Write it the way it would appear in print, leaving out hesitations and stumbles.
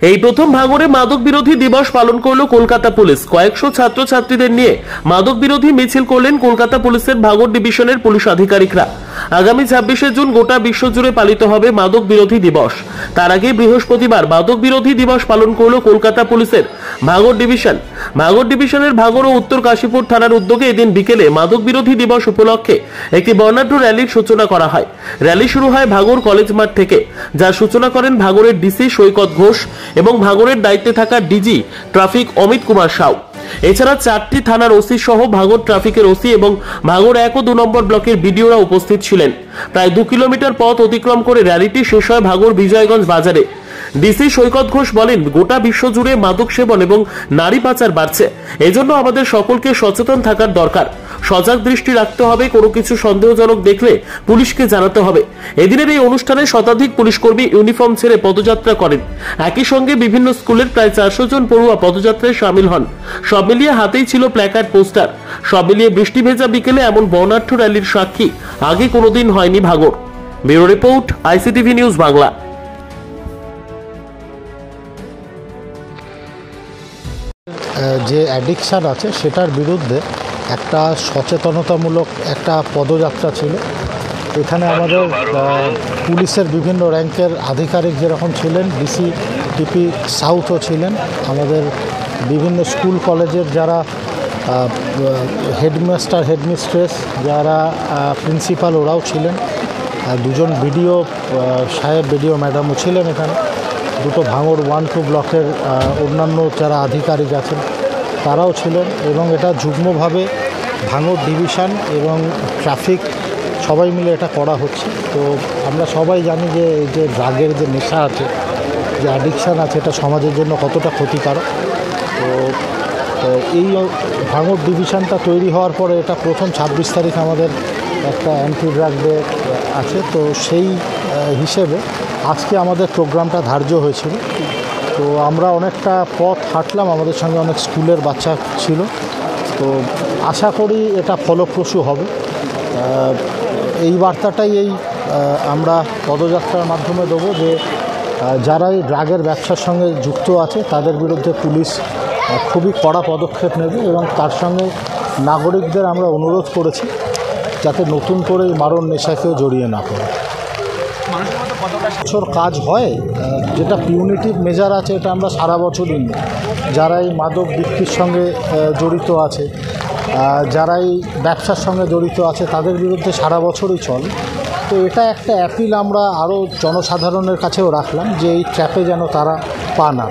এই প্রথম ভাঙড়ে মাদক বিরোধী দিবস পালন করলো কলকাতা পুলিশ। কয়েকশো ছাত্রছাত্রীদের নিয়ে মাদক বিরোধী মিছিল করলেন কলকাতা পুলিশের ভাঙড় ডিভিশনের পুলিশ আধিকারিকরা। আগামী 26শে জুন গোটা বিশ্বজুড়ে পালিত হবে মাদক বিরোধী দিবস। তার আগে বৃহস্পতিবার মাদক বিরোধী দিবস পালন করলো কলকাতা পুলিশের ভাঙড় ডিভিশন। ভাঙড় ডিভিশনের ভাঙড় ও উত্তর কাশীপুর থানার উদ্যোগে এদিন বিকেলে মাদক বিরোধী দিবস উপলক্ষে একটি বর্ণাঢ্য র্যালির সূচনা করা হয়। র্যালি শুরু হয় ভাঙড় কলেজ মাঠ থেকে, যার সূচনা করেন ভাঙড়ের ডিসি সৈকত ঘোষ এবং ভাঙড়ের দায়িত্বে থাকা ডিজি ট্রাফিক অমিত কুমার সাউ। এছাড়া 4টি থানার ওসি সহ ভাঙড় ট্রাফিকের ওসি এবং ভাঙড় 1 ও 2 নম্বর ব্লকের বিডিওরা উপস্থিত ছিলেন। প্রায় 2 কিলোমিটার পথ অতিক্রম করে র্যালিটি শেষ হয় ভাঙড় বিজয়গঞ্জ বাজারে। ডিসি সৈকত ঘোষ বলেন, গোটা বিশ্ব জুড়ে মাদক সেবন এবং নারী পাচার বাড়ছে। এজন্য আমাদের সকলকে সচেতন থাকার দরকার। সজাগ দৃষ্টি রাখতে হবে, কোনো কিছু সন্দেহজনক দেখলে পুলিশকে জানাতে হবে। এদিনের এই অনুষ্ঠানে শতাধিক পুলিশকর্মী ইউনিফর্ম ছেড়ে পদযাত্রা করেন। একই সঙ্গে বিভিন্ন স্কুলের প্রায় 400 জন পড়ুয়া পদযাত্রায় সামিল হন। সব মিলিয়ে হাতেই ছিল প্ল্যাকার্ড, পোস্টার। সব মিলিয়ে বৃষ্টি ভেজা বিকেলে এমন বর্ণাঢ্য র্যালির সাক্ষী আগে কোনোদিন হয়নি ভাঙড়। Bureau report, ICTV news Bangla. যে অ্যাডিকশান আছে সেটার বিরুদ্ধে একটা সচেতনতামূলক একটা পদযাত্রা ছিল। এখানে আমাদের পুলিশের বিভিন্ন র্যাঙ্কের আধিকারিক যেরকম ছিলেন, ডিসি টিপি সাউথও ছিলেন, আমাদের বিভিন্ন স্কুল কলেজের যারা হেডমাস্টার হেডমিস্ট্রেস, যারা প্রিন্সিপাল, ওরাও ছিলেন। 2 জন বিডিও সাহেব, বিডিও ম্যাডামও ছিলেন এখানে। 2টো ভাঙড় 1-2 ব্লকের অন্যান্য যারা আধিকারিক আছেন তারাও ছিলেন। এবং এটা যুগ্মভাবে ভাঙড় ডিভিশন এবং ট্রাফিক সবাই মিলে এটা করা হচ্ছে। তো আমরা সবাই জানি যে এই যে ড্রাগের যে নেশা আছে, যে অ্যাডিকশান আছে, এটা সমাজের জন্য কতটা ক্ষতিকারক। তো এই ভাঙড় ডিভিশনটা তৈরি হওয়ার পরে এটা প্রথম 26 তারিখ আমাদের একটা অ্যান্টি ড্রাগ ডে আছে। তো সেই হিসেবে আজকে আমাদের প্রোগ্রামটা ধার্য হয়েছিল। তো আমরা অনেকটা পথ হাঁটলাম, আমাদের সঙ্গে অনেক স্কুলের বাচ্চা ছিল। তো আশা করি এটা ফলপ্রসূ হবে। এই বার্তাটাই আমরা পদযাত্রার মাধ্যমে দেবো যে যারা এই ড্রাগের ব্যবসার সঙ্গে যুক্ত আছে তাদের বিরুদ্ধে পুলিশ খুবই কড়া পদক্ষেপ নেবে। এবং তার সঙ্গে নাগরিকদের আমরা অনুরোধ করেছি যাতে নতুন করে এই মারণ নেশাকেও জড়িয়ে না পড়ে। বছর কাজ হয়, যেটা পিউনিটিভ মেজার আছে এটা আমরা সারা বছরই নিই। যারা এই মাদক বিক্রির সঙ্গে জড়িত আছে, যারা এই ব্যবসার সঙ্গে জড়িত আছে, তাদের বিরুদ্ধে সারা বছরই চলে। তো এটা একটা অ্যাপিল আমরা আরও জনসাধারণের কাছেও রাখলাম যে এই ট্র্যাপে যেন তারা পা না।